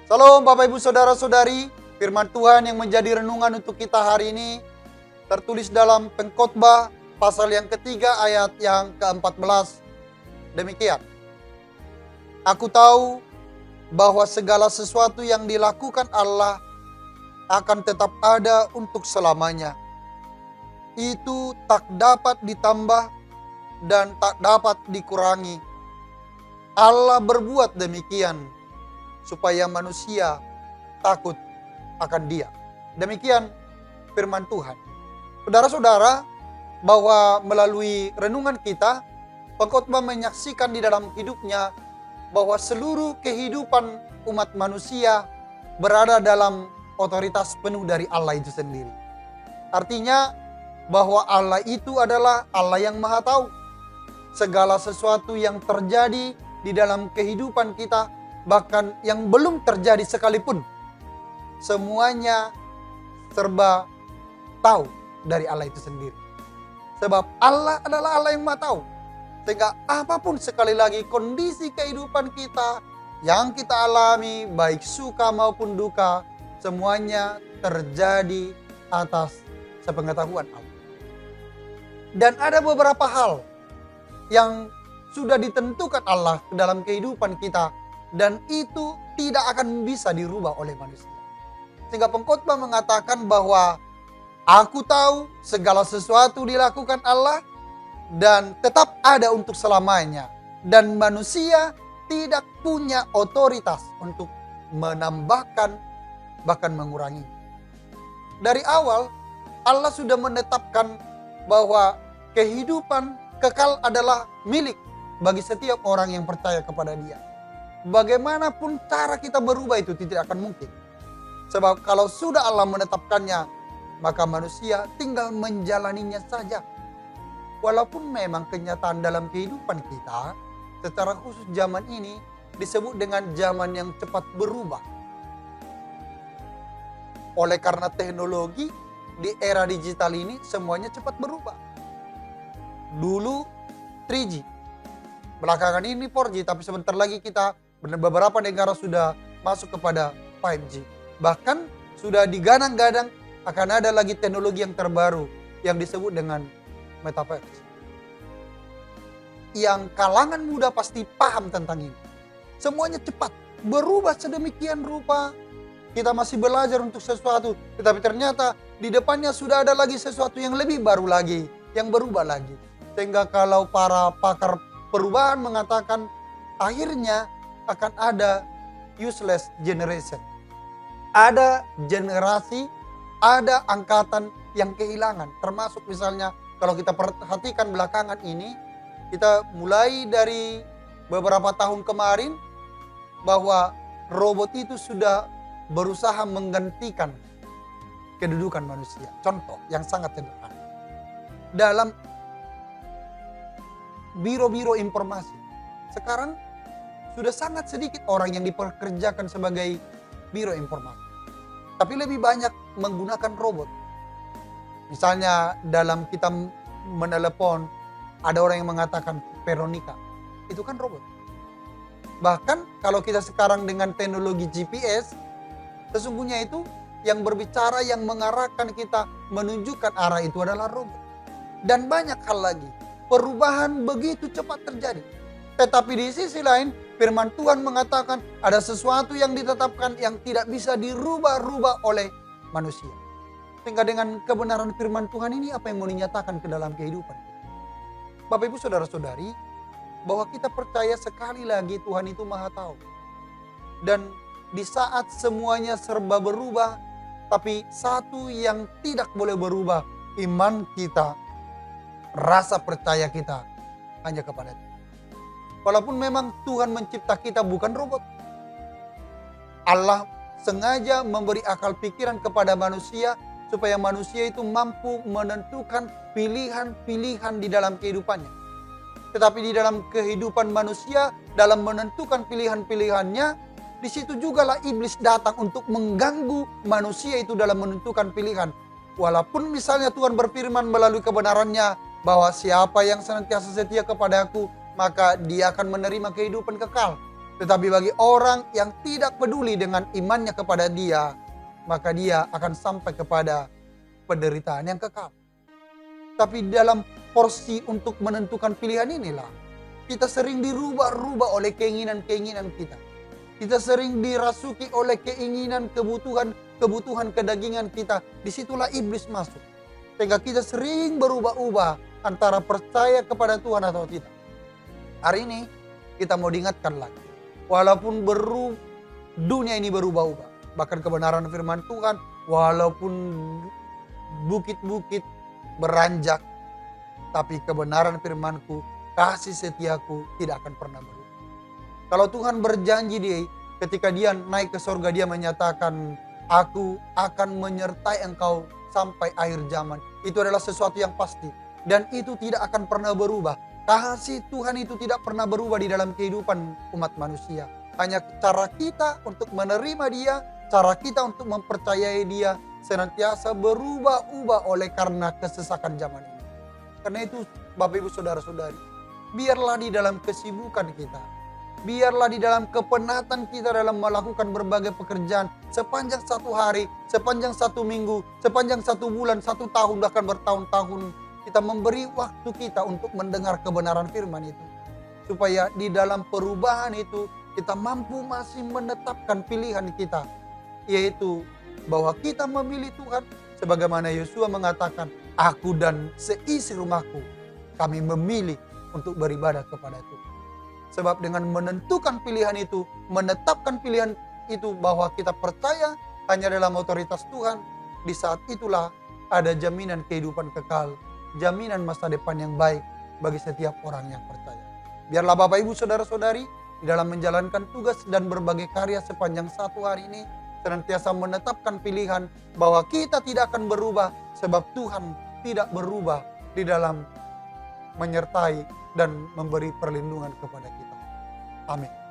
Salam Bapak Ibu Saudara-saudari, firman Tuhan yang menjadi renungan untuk kita hari ini tertulis dalam Pengkhotbah pasal yang ketiga ayat yang ke-14. Demikian, aku tahu bahwa segala sesuatu yang dilakukan Allah akan tetap ada untuk selamanya. Itu tak dapat ditambah dan tak dapat dikurangi. Allah berbuat demikian supaya manusia takut akan Dia. Demikian firman Tuhan. Saudara-saudara, bahwa melalui renungan kita, pengkhotbah menyaksikan di dalam hidupnya bahwa seluruh kehidupan umat manusia berada dalam otoritas penuh dari Allah itu sendiri. Artinya bahwa Allah itu adalah Allah yang Maha Tahu. Segala sesuatu yang terjadi di dalam kehidupan kita, bahkan yang belum terjadi sekalipun, semuanya serba tahu dari Allah itu sendiri. Sebab Allah adalah Allah yang Maha Tahu. Sehingga apapun sekali lagi kondisi kehidupan kita yang kita alami, baik suka maupun duka, semuanya terjadi atas sepengetahuan Allah. Dan ada beberapa hal yang sudah ditentukan Allah dalam kehidupan kita, dan itu tidak akan bisa dirubah oleh manusia. Sehingga pengkhotbah mengatakan bahwa aku tahu segala sesuatu dilakukan Allah dan tetap ada untuk selamanya. Dan manusia tidak punya otoritas untuk menambahkan bahkan mengurangi. Dari awal Allah sudah menetapkan bahwa kehidupan kekal adalah milik bagi setiap orang yang percaya kepada Dia. Bagaimanapun cara kita berubah itu tidak akan mungkin. Sebab kalau sudah Allah menetapkannya, maka manusia tinggal menjalaninya saja. Walaupun memang kenyataan dalam kehidupan kita, secara khusus zaman ini disebut dengan zaman yang cepat berubah. Oleh karena teknologi di era digital ini semuanya cepat berubah. Dulu 3G, belakangan ini 4G, tapi sebentar lagi beberapa negara sudah masuk kepada 5G. Bahkan sudah digadang-gadang akan ada lagi teknologi yang terbaru yang disebut dengan Metaverse. Yang kalangan muda pasti paham tentang ini. Semuanya cepat berubah sedemikian rupa. Kita masih belajar untuk sesuatu, tetapi ternyata di depannya sudah ada lagi sesuatu yang lebih baru lagi, yang berubah lagi. Sehingga kalau para pakar perubahan mengatakan akhirnya akan ada useless generation. Ada generasi, ada angkatan yang kehilangan. Termasuk misalnya kalau kita perhatikan belakangan ini, kita mulai dari beberapa tahun kemarin bahwa robot itu sudah berusaha menggantikan kedudukan manusia. Contoh yang sangat sederhana. Dalam biro-biro informasi, sekarang sudah sangat sedikit orang yang dipekerjakan sebagai biro informasi. Tapi lebih banyak menggunakan robot. Misalnya dalam kita menelepon, ada orang yang mengatakan Veronica. Itu kan robot. Bahkan kalau kita sekarang dengan teknologi GPS, sesungguhnya itu yang berbicara, yang mengarahkan kita menunjukkan arah itu adalah robot. Dan banyak hal lagi. Perubahan begitu cepat terjadi. Tetapi di sisi lain, firman Tuhan mengatakan ada sesuatu yang ditetapkan yang tidak bisa dirubah-rubah oleh manusia. Sehingga dengan kebenaran firman Tuhan ini apa yang mau dinyatakan ke dalam kehidupan kita. Bapak Ibu Saudara-saudari, bahwa kita percaya sekali lagi Tuhan itu Maha Tahu. Dan di saat semuanya serba berubah, tapi satu yang tidak boleh berubah, iman kita, rasa percaya kita hanya kepada Dia. Walaupun memang Tuhan mencipta kita bukan robot. Allah sengaja memberi akal pikiran kepada manusia supaya manusia itu mampu menentukan pilihan-pilihan di dalam kehidupannya. Tetapi di dalam kehidupan manusia, dalam menentukan pilihan-pilihannya, di situ jugalah iblis datang untuk mengganggu manusia itu dalam menentukan pilihan. Walaupun misalnya Tuhan berfirman melalui kebenarannya bahwa siapa yang senantiasa setia kepada Aku, maka dia akan menerima kehidupan kekal. Tetapi bagi orang yang tidak peduli dengan imannya kepada Dia, maka dia akan sampai kepada penderitaan yang kekal. Tapi dalam porsi untuk menentukan pilihan inilah, kita sering dirubah-rubah oleh keinginan-keinginan kita. Kita sering dirasuki oleh keinginan, kebutuhan kedagingan kita. Disitulah iblis masuk. Sehingga kita sering berubah-ubah antara percaya kepada Tuhan atau tidak. Hari ini kita mau diingatkan lagi. Walaupun dunia ini berubah-ubah, bahkan kebenaran firman Tuhan, walaupun bukit-bukit beranjak, tapi kebenaran firman-Ku, kasih setiaku tidak akan pernah berubah. Kalau Tuhan berjanji ketika Dia naik ke surga, Dia menyatakan, aku akan menyertai engkau sampai akhir zaman. Itu adalah sesuatu yang pasti. Dan itu tidak akan pernah berubah. Kasih Tuhan itu tidak pernah berubah di dalam kehidupan umat manusia. Hanya cara kita untuk menerima Dia, cara kita untuk mempercayai Dia senantiasa berubah-ubah oleh karena kesesakan zaman ini. Karena itu Bapak Ibu Saudara-saudari, biarlah di dalam kesibukan kita, biarlah di dalam kepenatan kita dalam melakukan berbagai pekerjaan sepanjang satu hari, sepanjang satu minggu, sepanjang satu bulan, satu tahun, bahkan bertahun-tahun. Kita memberi waktu kita untuk mendengar kebenaran firman itu. Supaya di dalam perubahan itu kita mampu masih menetapkan pilihan kita. Yaitu bahwa kita memilih Tuhan. Sebagaimana Yosua mengatakan, aku dan seisi rumahku, kami memilih untuk beribadah kepada Tuhan. Sebab dengan menentukan pilihan itu, menetapkan pilihan itu bahwa kita percaya hanya dalam otoritas Tuhan, di saat itulah ada jaminan kehidupan kekal, jaminan masa depan yang baik bagi setiap orang yang percaya. Biarlah Bapak Ibu Saudara-saudari di dalam menjalankan tugas dan berbagai karya sepanjang satu hari ini senantiasa menetapkan pilihan bahwa kita tidak akan berubah sebab Tuhan tidak berubah di dalam menyertai dan memberi perlindungan kepada kita. Amin.